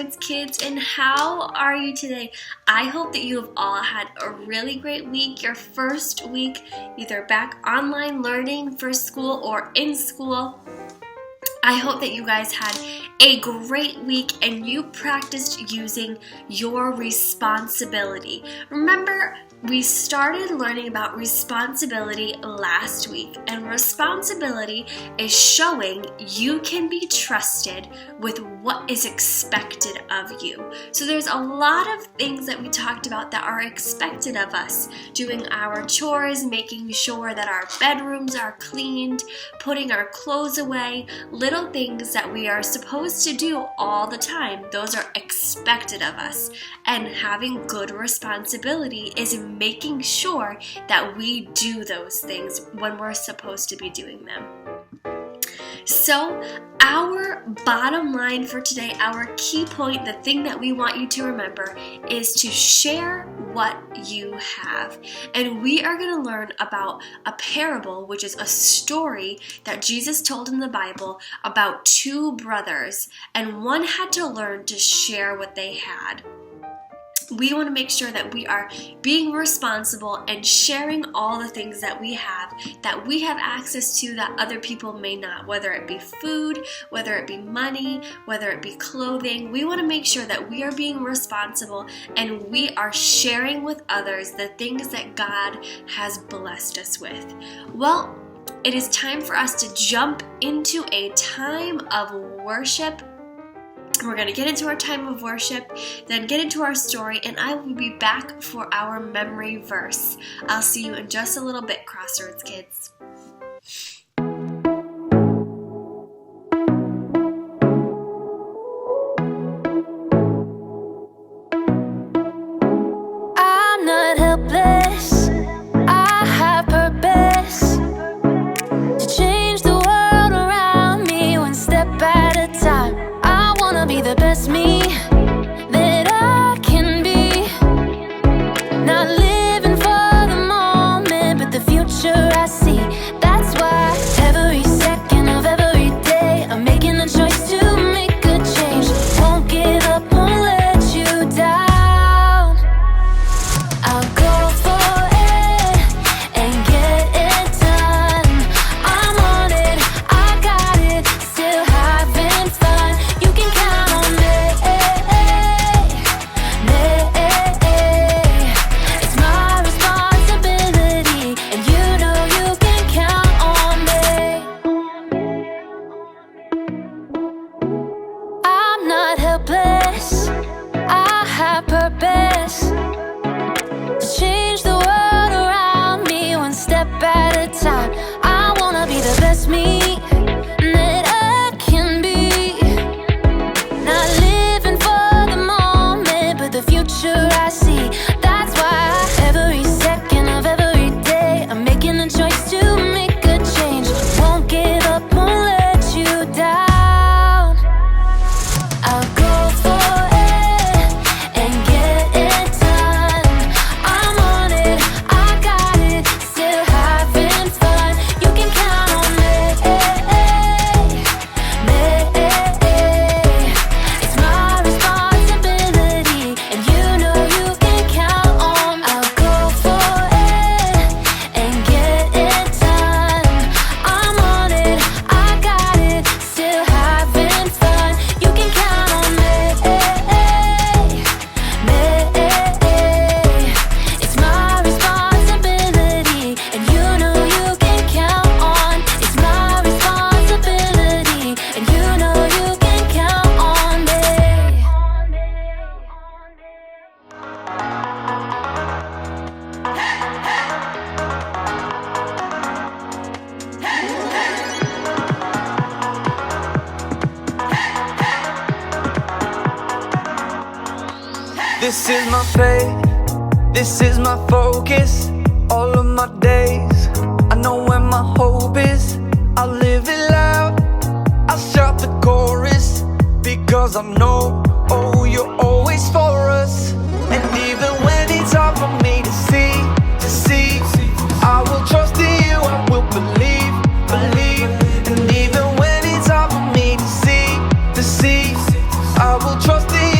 Crossroads Kids, and how are you today? I hope that you have all had a really great week, your first week either back online learning for school or in school. I hope that you guys had a great week and you practiced using your responsibility. Remember, we started learning about responsibility last week, and responsibility is showing you can be trusted with what is expected of you. So there's a lot of things that we talked about that are expected of us. Doing our chores, making sure that our bedrooms are cleaned, putting our clothes away, little things that we are supposed to do all the time. Those are expected of us. And having good responsibility is making sure that we do those things when we're supposed to be doing them. So our bottom line for today, our key point, the thing that we want you to remember is to share what you have. And we are going to learn about a parable, which is a story that Jesus told in the Bible about two brothers, and one had to learn to share what they had. We want to make sure that we are being responsible and sharing all the things that we have access to that other people may not, whether it be food, whether it be money, whether it be clothing. We want to make sure that we are being responsible and we are sharing with others the things that God has blessed us with. Well, it is time for us to jump into a time of worship. We're going to get into our time of worship, then get into our story, and I will be back for our memory verse. I'll see you in just a little bit, Crossroads Kids. I'm not helpless. I have purpose to change the world around me one step at a time. Be the best me that I can be. Not living for the moment, but the future I see. That's why every second of every day I'm making a choice to make a change. Won't give up, won't let you down. I'll go for it and get it done. I'm on it, I got it, still having fun. You can count on me. It's my responsibility, and you know you can count on me. I'm not helpless. I have purpose to change the world around me one step at a time. I wanna be the best me that I can be. Not living for the moment, but the future I see. That's why every second of every day I'm making a choice to make a change. Won't give up, won't let you down. I'll go for it and get it done. I'm on it, I got it, still having fun. You can count on me. It's my responsibility, and you know you can count on. I'll go for it and get it done. I'm on it, I got it, still having fun. You can count on me. It's my responsibility, and you know you can count on. It's my responsibility, and you know you can count on me. This is my faith, this is my focus, all of my days. I know where my hope is, I'll live it loud, I'll shout the chorus, because I know, oh, you're always for us. And even when it's hard for me to see, I will trust in you, I will believe. And even when it's hard for me to see, I will trust in you.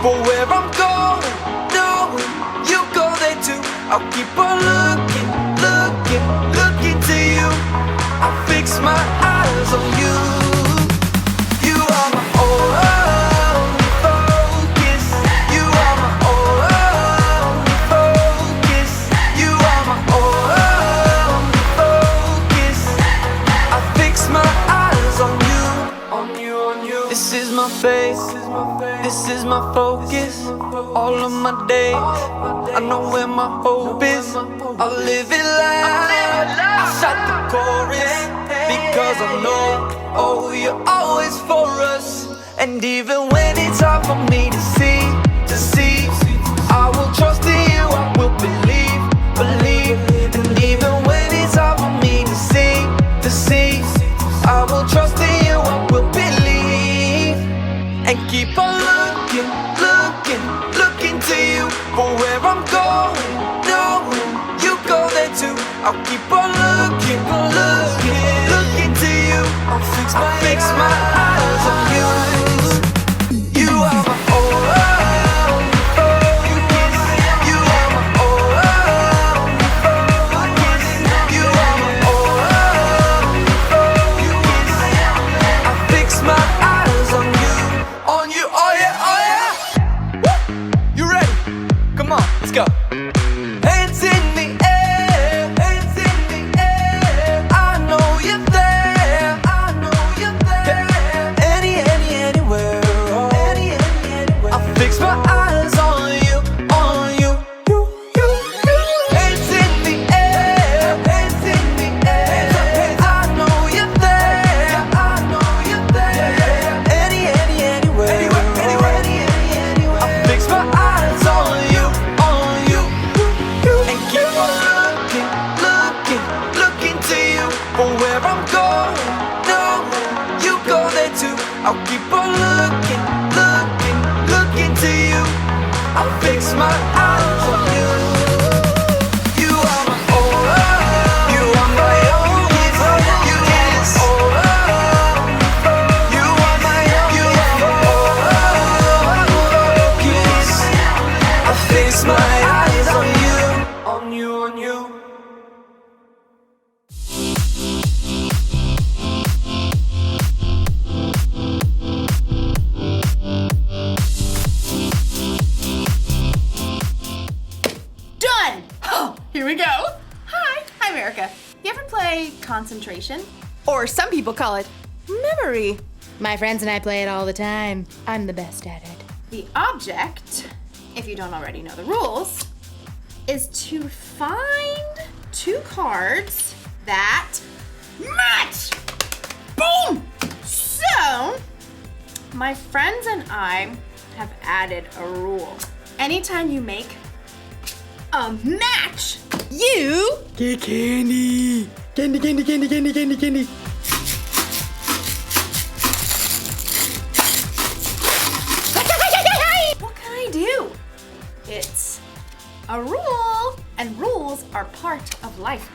For where I'm going, knowing you go there too. I'll keep on looking, looking, looking to you. I'll fix my eyes on you. You are my only focus. You are my only focus. You are my only focus. I fix my eyes on you, on you, on you. This is my faith, this is my focus. All of my days, I know where my hope is. I'll live it loud. I shout the chorus because I know, oh, you're always for us. And even when it's hard for me to see, I will trust in you, I will believe. And even when it's hard for me to see, I will trust in you, I will believe. And keep on looking, looking, looking to you. For where I'm going, knowing you go there too. I'll keep on looking, looking, looking to you. I'll fix my eyes on you. You are my only focus. You are my only focus. You are my only focus. I fix my eyes on you, oh yeah, oh yeah. Woo! You ready? Come on, let's go. Hands in the air, hands in the air. I know you're there, I know you're there. Anywhere, oh. Anywhere. I fix my eyes on you, you. Hands in the air, hands in the air. I know you're there, I know you're there. Anywhere, I fix my eyes on you, and keep on looking, looking, looking to you. For where I'm going, knowing you go there too. I'll keep on looking, looking, looking to you. I'll fix my eyes on you. You are my only, you are my only focus. You are my only focus. I fix my eyes on you, on you. Done! Oh, here we go. Hi, I'm Erica. You ever play concentration? Or some people call it memory. My friends and I play it all the time. I'm the best at it. The object, if you don't already know the rules, is to find two cards that match. Boom! So, my friends and I have added a rule. Anytime you make a match, you Get candy! Candy! What can I do? It's a rule, and rules are part of life.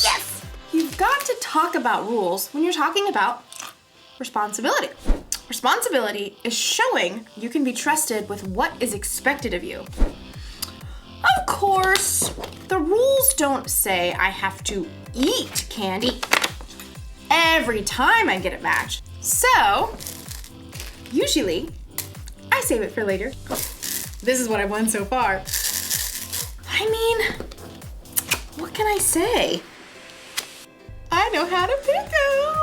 Yes! You've got to talk about rules when you're talking about responsibility. Responsibility is showing you can be trusted with what is expected of you. Of course, the rules don't say I have to eat candy every time I get a match. So, usually, I save it for later. This is what I've won so far. I mean, what can I say? I know how to pick 'em.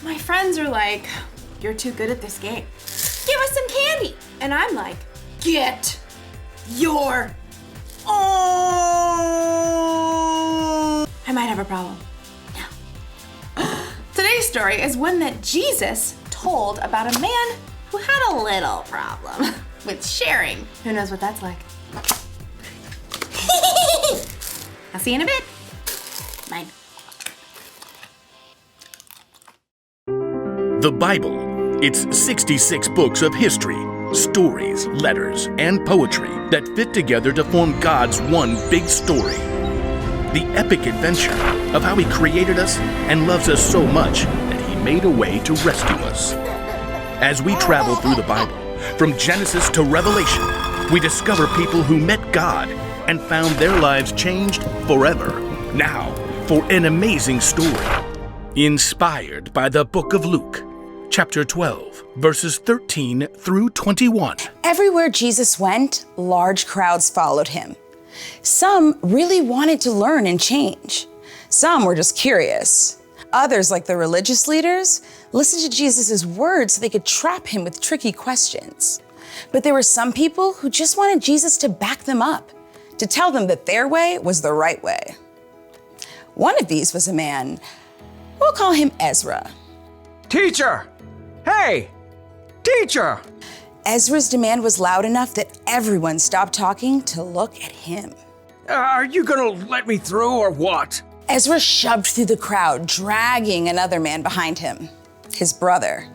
My friends are like, you're too good at this game. Give us some candy. And I'm like, get your own. I might have a problem. No. Today's story is one that Jesus told about a man who had a little problem with sharing. Who knows what that's like? I'll see you in a bit. Mine. The Bible. It's 66 books of history, stories, letters, and poetry that fit together to form God's one big story. The epic adventure of how He created us and loves us so much that He made a way to rescue us. As we travel through the Bible, from Genesis to Revelation, we discover people who met God and found their lives changed forever. Now, for an amazing story, inspired by the book of Luke, chapter 12, verses 13 through 21. Everywhere Jesus went, large crowds followed him. Some really wanted to learn and change. Some were just curious. Others, like the religious leaders, listened to Jesus' words so they could trap him with tricky questions. But there were some people who just wanted Jesus to back them up, to tell them that their way was the right way. One of these was a man, we'll call him Ezra. Teacher! Hey! Teacher! Ezra's demand was loud enough that everyone stopped talking to look at him. Are you gonna let me through or what? Ezra shoved through the crowd, dragging another man behind him, his brother.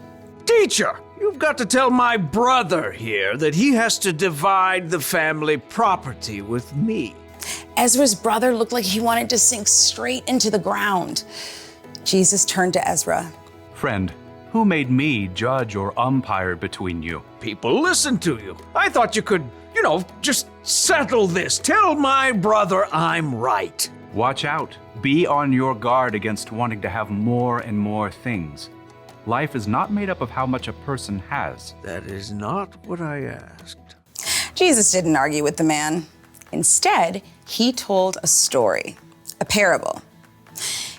Teacher, you've got to tell my brother here that he has to divide the family property with me. Ezra's brother looked like he wanted to sink straight into the ground. Jesus turned to Ezra. Friend, who made me judge or umpire between you? People listen to you. I thought you could, just settle this. Tell my brother I'm right. Watch out. Be on your guard against wanting to have more and more things. Life is not made up of how much a person has. That is not what I asked. Jesus didn't argue with the man. Instead, he told a story, a parable.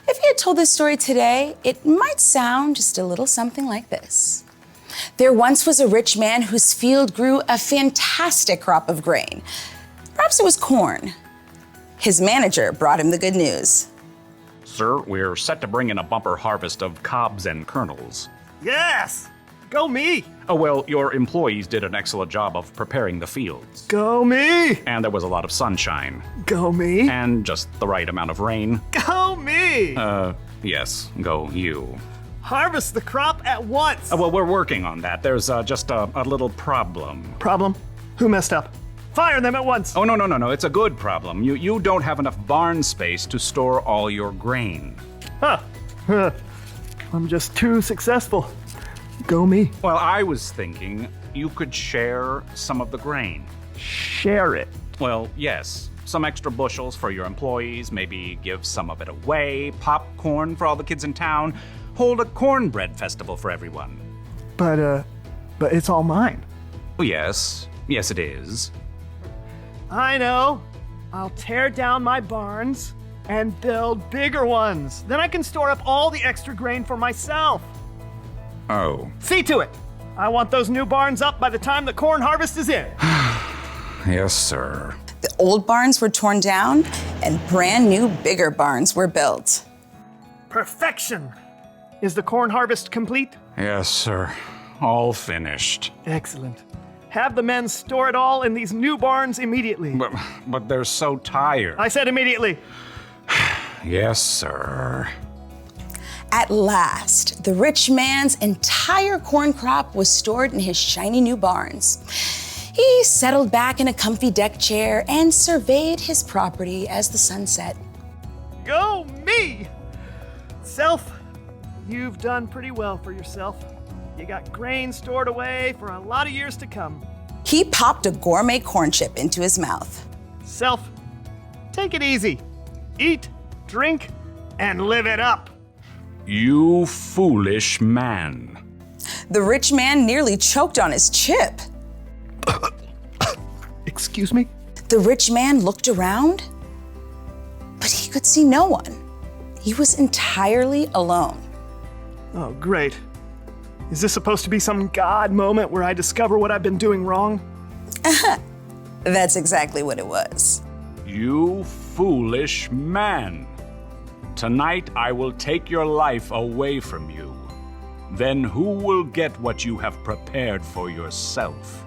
If he had told this story today, it might sound just a little something like this. There once was a rich man whose field grew a fantastic crop of grain. Perhaps it was corn. His manager brought him the good news. Sir, we're set to bring in a bumper harvest of cobs and kernels. Yes! Go me! Oh, well, your employees did an excellent job of preparing the fields. Go me! And there was a lot of sunshine. Go me! And just the right amount of rain. Go me! Yes, go you. Harvest the crop at once! Well, we're working on that. There's just a little problem. Problem? Who messed up? Fire them at once! Oh, no. It's a good problem. You don't have enough barn space to store all your grain. Huh. I'm just too successful. Go me. Well, I was thinking you could share some of the grain. Share it? Well, yes. Some extra bushels for your employees, maybe give some of it away, popcorn for all the kids in town, hold a cornbread festival for everyone. But it's all mine. Oh, yes. Yes, it is. I know. I'll tear down my barns and build bigger ones. Then I can store up all the extra grain for myself. Oh. See to it. I want those new barns up by the time the corn harvest is in. Yes, sir. The old barns were torn down and brand new, bigger barns were built. Perfection. Is the corn harvest complete? Yes, sir. All finished. Excellent. Have the men store it all in these new barns immediately. But they're so tired. I said immediately. Yes, sir. At last, the rich man's entire corn crop was stored in his shiny new barns. He settled back in a comfy deck chair and surveyed his property as the sun set. Go me! Self, you've done pretty well for yourself. You got grain stored away for a lot of years to come. He popped a gourmet corn chip into his mouth. Self, take it easy. Eat, drink, and live it up. You foolish man. The rich man nearly choked on his chip. Excuse me? The rich man looked around, but he could see no one. He was entirely alone. Oh, great. Is this supposed to be some God moment where I discover what I've been doing wrong? That's exactly what it was. You foolish man. Tonight I will take your life away from you. Then who will get what you have prepared for yourself?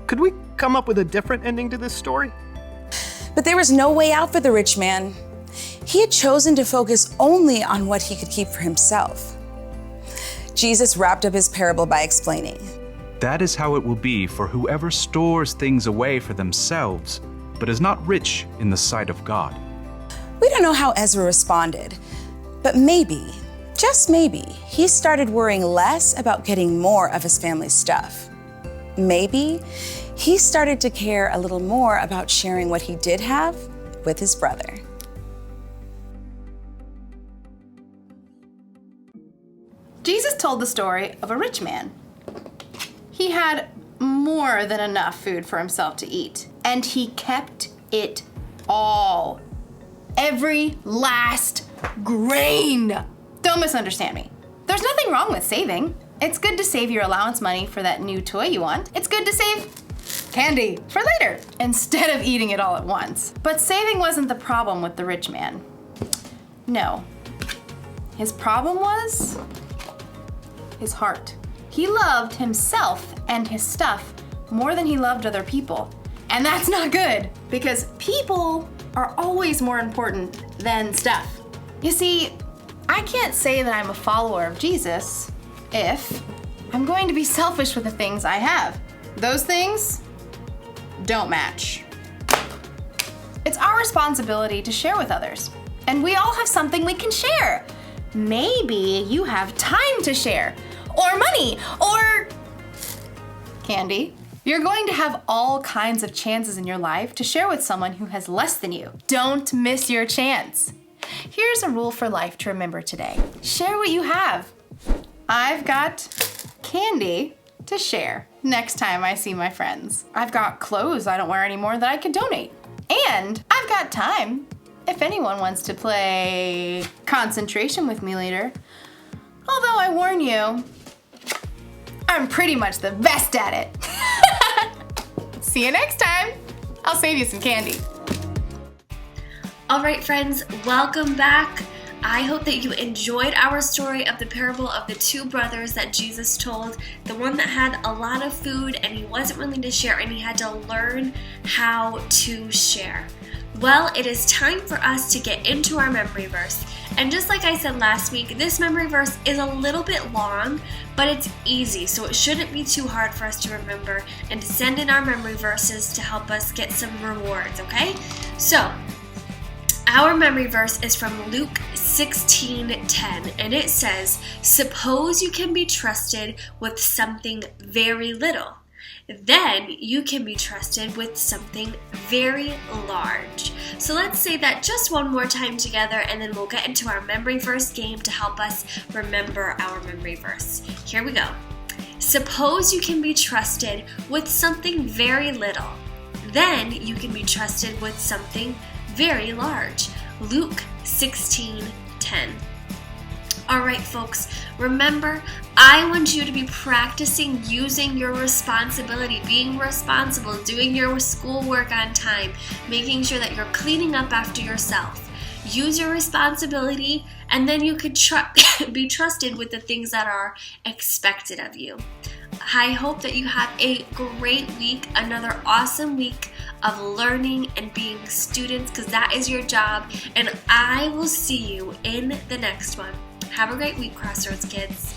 Could we come up with a different ending to this story? But there was no way out for the rich man. He had chosen to focus only on what he could keep for himself. Jesus wrapped up his parable by explaining, That is how it will be for whoever stores things away for themselves, but is not rich in the sight of God. We don't know how Ezra responded, but maybe just maybe, he started worrying less about getting more of his family's stuff. Maybe he started to care a little more about sharing what he did have with his brother. Jesus told the story of a rich man. He had more than enough food for himself to eat, and he kept it all. Every last grain. Don't misunderstand me. There's nothing wrong with saving. It's good to save your allowance money for that new toy you want. It's good to save candy for later instead of eating it all at once. But saving wasn't the problem with the rich man. No. His problem was his heart. He loved himself and his stuff more than he loved other people. And that's not good, because people are always more important than stuff. You see, I can't say that I'm a follower of Jesus if I'm going to be selfish with the things I have. Those things don't match. It's our responsibility to share with others, and we all have something we can share. Maybe you have time to share, or money, or candy. You're going to have all kinds of chances in your life to share with someone who has less than you. Don't miss your chance. Here's a rule for life to remember today. Share what you have. I've got candy to share next time I see my friends. I've got clothes I don't wear anymore that I could donate. And I've got time if anyone wants to play concentration with me later. Although I warn you, I'm pretty much the best at it. See you next time. I'll save you some candy. All right, friends, welcome back. I hope that you enjoyed our story of the parable of the two brothers that Jesus told, the one that had a lot of food and he wasn't willing to share and he had to learn how to share. Well, it is time for us to get into our memory verse. And just like I said last week, this memory verse is a little bit long, but it's easy, so it shouldn't be too hard for us to remember and to send in our memory verses to help us get some rewards, okay? So, our memory verse is from Luke 16:10, and it says, "Suppose you can be trusted with something very little. Then you can be trusted with something very large." So let's say that just one more time together, and then we'll get into our memory verse game to help us remember our memory verse. Here we go. Suppose you can be trusted with something very little. Then you can be trusted with something very large. Luke 16:10. All right, folks, remember, I want you to be practicing using your responsibility, being responsible, doing your schoolwork on time, making sure that you're cleaning up after yourself. Use your responsibility, and then you could be trusted with the things that are expected of you. I hope that you have a great week, another awesome week of learning and being students, because that is your job, and I will see you in the next one. Have a great week, Crossroads Kids.